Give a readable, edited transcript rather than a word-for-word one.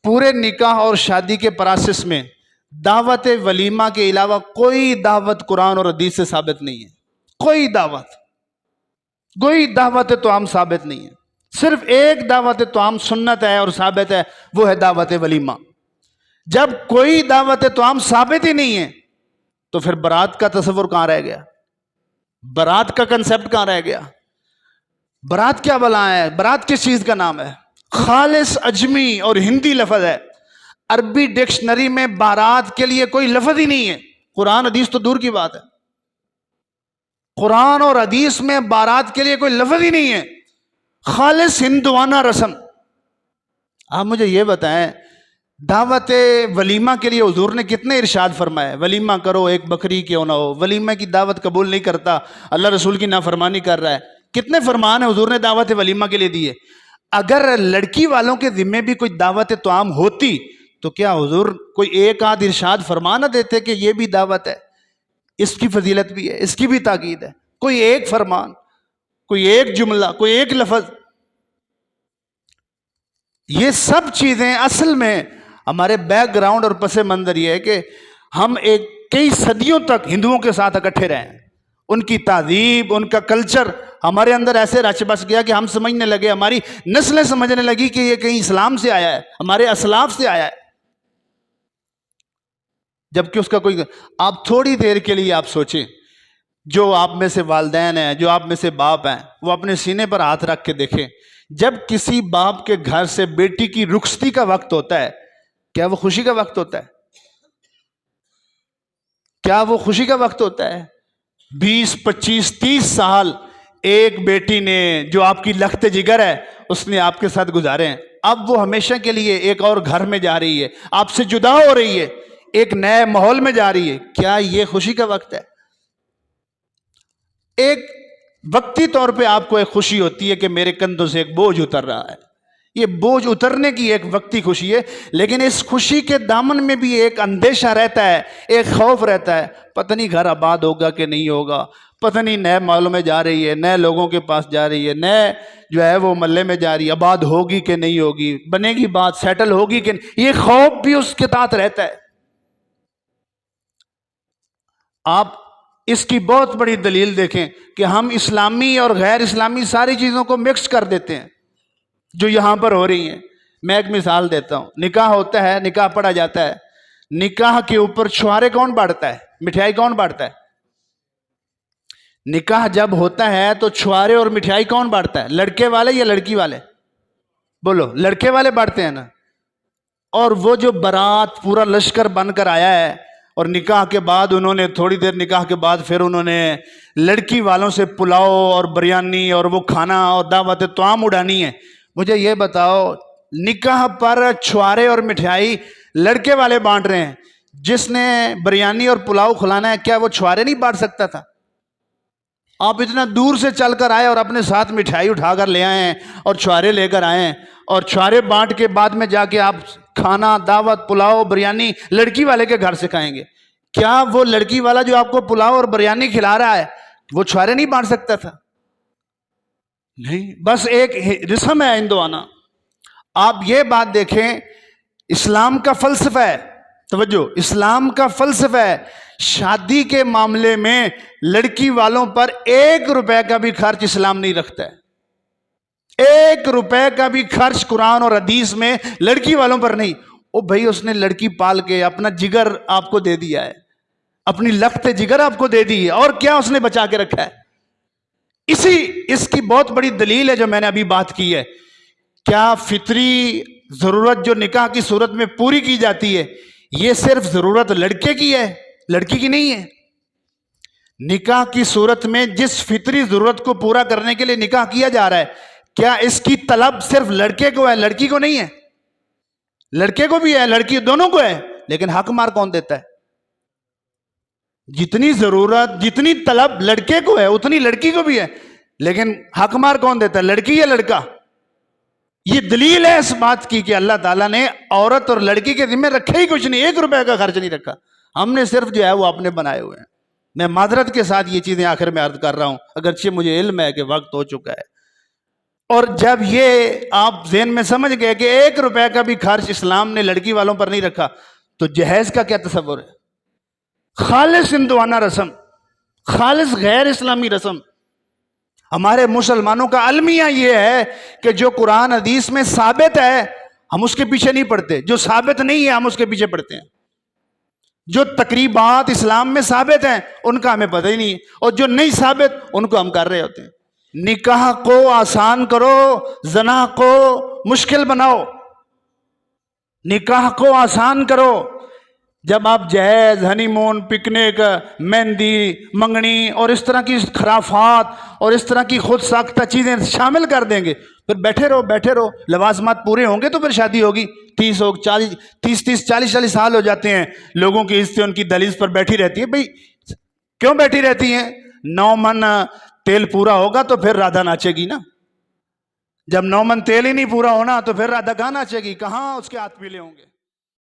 پورے نکاح اور شادی کے پروسیس میں دعوت ولیمہ کے علاوہ کوئی دعوت قرآن اور حدیث سے ثابت نہیں ہے. کوئی دعوت طعام ثابت نہیں ہے. صرف ایک دعوت طعام سنت ہے اور ثابت ہے، وہ ہے دعوت ولیمہ. جب کوئی دعوت طعام ثابت ہی نہیں ہے تو پھر برات کا تصور کہاں رہ گیا؟ برات کا کنسپٹ کہاں رہ گیا؟ برات کیا بلا ہے؟ برات کس چیز کا نام ہے؟ خالص اجمی اور ہندی لفظ ہے. عربی ڈکشنری میں بارات کے لیے کوئی لفظ ہی نہیں ہے. قرآن حدیث تو دور کی بات ہے، قرآن اور حدیث میں بارات کے لیے کوئی لفظ ہی نہیں ہے. خالص ہندوانہ رسم. آپ مجھے یہ بتائیں، دعوت ولیمہ کے لیے حضور نے کتنے ارشاد فرمائے؟ ولیمہ کرو، ایک بکری کیوں نہ ہو. ولیمہ کی دعوت قبول نہیں کرتا، اللہ رسول کی نافرمانی کر رہا ہے. کتنے فرمان ہیں حضور نے دعوت ولیمہ کے لیے دیے. اگر لڑکی والوں کے ذمے بھی کوئی دعوت طعام ہوتی تو کیا حضور کوئی ایک آدھ ارشاد فرما نہ دیتے کہ یہ بھی دعوت ہے، اس کی فضیلت بھی ہے، اس کی بھی تاکید ہے؟ کوئی ایک فرمان، کوئی ایک جملہ، کوئی ایک لفظ. یہ سب چیزیں اصل میں ہمارے بیک گراؤنڈ اور پس منظر یہ ہے کہ ہم کئی صدیوں تک ہندوؤں کے ساتھ اکٹھے رہے ہیں. ان کی تہذیب، ان کا کلچر ہمارے اندر ایسے رچ بس گیا کہ ہم سمجھنے لگے، ہماری نسلیں سمجھنے لگی کہ یہ کہیں اسلام سے آیا ہے، ہمارے اسلاف سے آیا ہے. جبکہ اس کا کوئی، آپ تھوڑی دیر کے لیے آپ سوچیں، جو آپ میں سے والدین ہیں، جو آپ میں سے باپ ہیں، وہ اپنے سینے پر ہاتھ رکھ کے دیکھیں. جب کسی باپ کے گھر سے بیٹی کی رخصتی کا وقت ہوتا ہے، کیا وہ خوشی کا وقت ہوتا ہے؟ کیا وہ خوشی کا وقت ہوتا ہے؟ 20 25 30 سال ایک بیٹی نے، جو آپ کی لخت جگر ہے، اس نے آپ کے ساتھ گزارے ہیں. اب وہ ہمیشہ کے لیے ایک اور گھر میں جا رہی ہے، آپ سے جدا ہو رہی ہے، ایک نئے ماحول میں جا رہی ہے. کیا یہ خوشی کا وقت ہے؟ ایک وقتی طور پہ آپ کو ایک خوشی ہوتی ہے کہ میرے کندھوں سے ایک بوجھ اتر رہا ہے. یہ بوجھ اترنے کی ایک وقتی خوشی ہے، لیکن اس خوشی کے دامن میں بھی ایک اندیشہ رہتا ہے، ایک خوف رہتا ہے. پتہ نہیں گھر آباد ہوگا کہ نہیں ہوگا، پتہ نہیں نئے محلوں میں جا رہی ہے، نئے لوگوں کے پاس جا رہی ہے، نئے جو ہے وہ محلے میں جا رہی ہے، آباد ہوگی کہ نہیں ہوگی، بنے گی بات، سیٹل ہوگی کہ نہیں. یہ خوف بھی اس کے ساتھ رہتا ہے. آپ اس کی بہت بڑی دلیل دیکھیں کہ ہم اسلامی اور غیر اسلامی ساری چیزوں کو مکس کر دیتے ہیں جو یہاں پر ہو رہی ہیں. میں ایک مثال دیتا ہوں. نکاح ہوتا ہے، نکاح پڑھا جاتا ہے، نکاح کے اوپر چھوارے کون بانٹتا ہے؟ مٹھائی کون بانٹتا ہے؟ نکاح جب ہوتا ہے تو چھوارے اور مٹھائی کون بانٹتا ہے؟ لڑکے والے یا لڑکی والے؟ بولو. لڑکے والے بانٹتے ہیں نا. اور وہ جو بارات پورا لشکر بن کر آیا ہے، اور نکاح کے بعد انہوں نے تھوڑی دیر، نکاح کے بعد پھر انہوں نے لڑکی والوں سے پلاؤ اور بریانی اور وہ کھانا اور دعوت طعام اڑانی ہے. مجھے یہ بتاؤ، نکاح پر چھوارے اور مٹھائی لڑکے والے بانٹ رہے ہیں، جس نے بریانی اور پلاؤ کھلانا ہے، کیا وہ چھوارے نہیں بانٹ سکتا تھا؟ آپ اتنا دور سے چل کر آئے اور اپنے ساتھ مٹھائی اٹھا کر لے آئے ہیں اور چھوارے لے کر آئے ہیں، اور چھوارے بانٹ کے بعد میں جا کے آپ کھانا، دعوت، پلاؤ، بریانی لڑکی والے کے گھر سے کھائیں گے. کیا وہ لڑکی والا جو آپ کو پلاؤ اور بریانی کھلا رہا ہے، وہ چھوارے نہیں بانٹ سکتا تھا؟ نہیں، بس ایک رسم ہے ہندوانہ. آپ یہ بات دیکھیں، اسلام کا فلسفہ ہے، توجہ، اسلام کا فلسفہ ہے، شادی کے معاملے میں لڑکی والوں پر 1 روپے کا بھی خرچ اسلام نہیں رکھتا ہے. 1 روپے کا بھی خرچ قرآن اور حدیث میں لڑکی والوں پر نہیں. او بھائی، اس نے لڑکی پال کے اپنا جگر آپ کو دے دیا ہے، اپنی لخت جگر آپ کو دے دی ہے، اور کیا اس نے بچا کے رکھا ہے؟ اس کی بہت بڑی دلیل ہے جو میں نے ابھی بات کی ہے. کیا فطری ضرورت جو نکاح کی صورت میں پوری کی جاتی ہے، یہ صرف ضرورت لڑکے کی ہے، لڑکی کی نہیں ہے؟ نکاح کی صورت میں جس فطری ضرورت کو پورا کرنے کے لیے نکاح کیا جا رہا ہے، کیا اس کی طلب صرف لڑکے کو ہے، لڑکی کو نہیں ہے؟ لڑکے کو بھی ہے، لڑکی، دونوں کو ہے. لیکن حق مار کون دیتا ہے؟ جتنی ضرورت، جتنی طلب لڑکے کو ہے، اتنی لڑکی کو بھی ہے. لیکن حق مار کون دیتا ہے، لڑکی یا لڑکا؟ یہ دلیل ہے اس بات کی کہ اللہ تعالیٰ نے عورت اور لڑکی کے ذمہ رکھے ہی کچھ نہیں، 1 روپے کا خرچ نہیں رکھا. ہم نے صرف جو ہے وہ اپنے بنائے ہوئے ہیں. میں معذرت کے ساتھ یہ چیزیں آخر میں عرض کر رہا ہوں، اگرچہ مجھے علم ہے کہ وقت ہو چکا ہے. اور جب یہ آپ ذہن میں سمجھ گئے کہ 1 روپے کا بھی خرچ اسلام نے لڑکی والوں پر نہیں رکھا، تو جہیز کا کیا تصور ہے؟ خالص ہندوانہ رسم، خالص غیر اسلامی رسم. ہمارے مسلمانوں کا المیہ یہ ہے کہ جو قرآن حدیث میں ثابت ہے ہم اس کے پیچھے نہیں پڑتے، جو ثابت نہیں ہے ہم اس کے پیچھے پڑتے ہیں. جو تقریبات اسلام میں ثابت ہیں ان کا ہمیں پتہ ہی نہیں ہے، اور جو نہیں ثابت ان کو ہم کر رہے ہوتے ہیں. نکاح کو آسان کرو، زنا کو مشکل بناؤ. نکاح کو آسان کرو. جب آپ جہیز، ہنی مون، پکنک، مہندی، منگنی اور اس طرح کی خرافات اور اس طرح کی خود ساختہ چیزیں شامل کر دیں گے، پھر بیٹھے رہو، لوازمات پورے ہوں گے تو پھر شادی ہوگی. 30 40 سال ہو جاتے ہیں، لوگوں کی عزتیں ان کی دہلیز پر بیٹھی رہتی ہیں. بھئی کیوں بیٹھی رہتی ہیں؟ 9 من تیل پورا ہوگا تو پھر رادھا ناچے گی نا. جب 9 من تیل ہی نہیں پورا ہونا تو پھر رادھا کہاں ناچے گی، کہاں اس کے ہاتھ پیلے ہوں گے.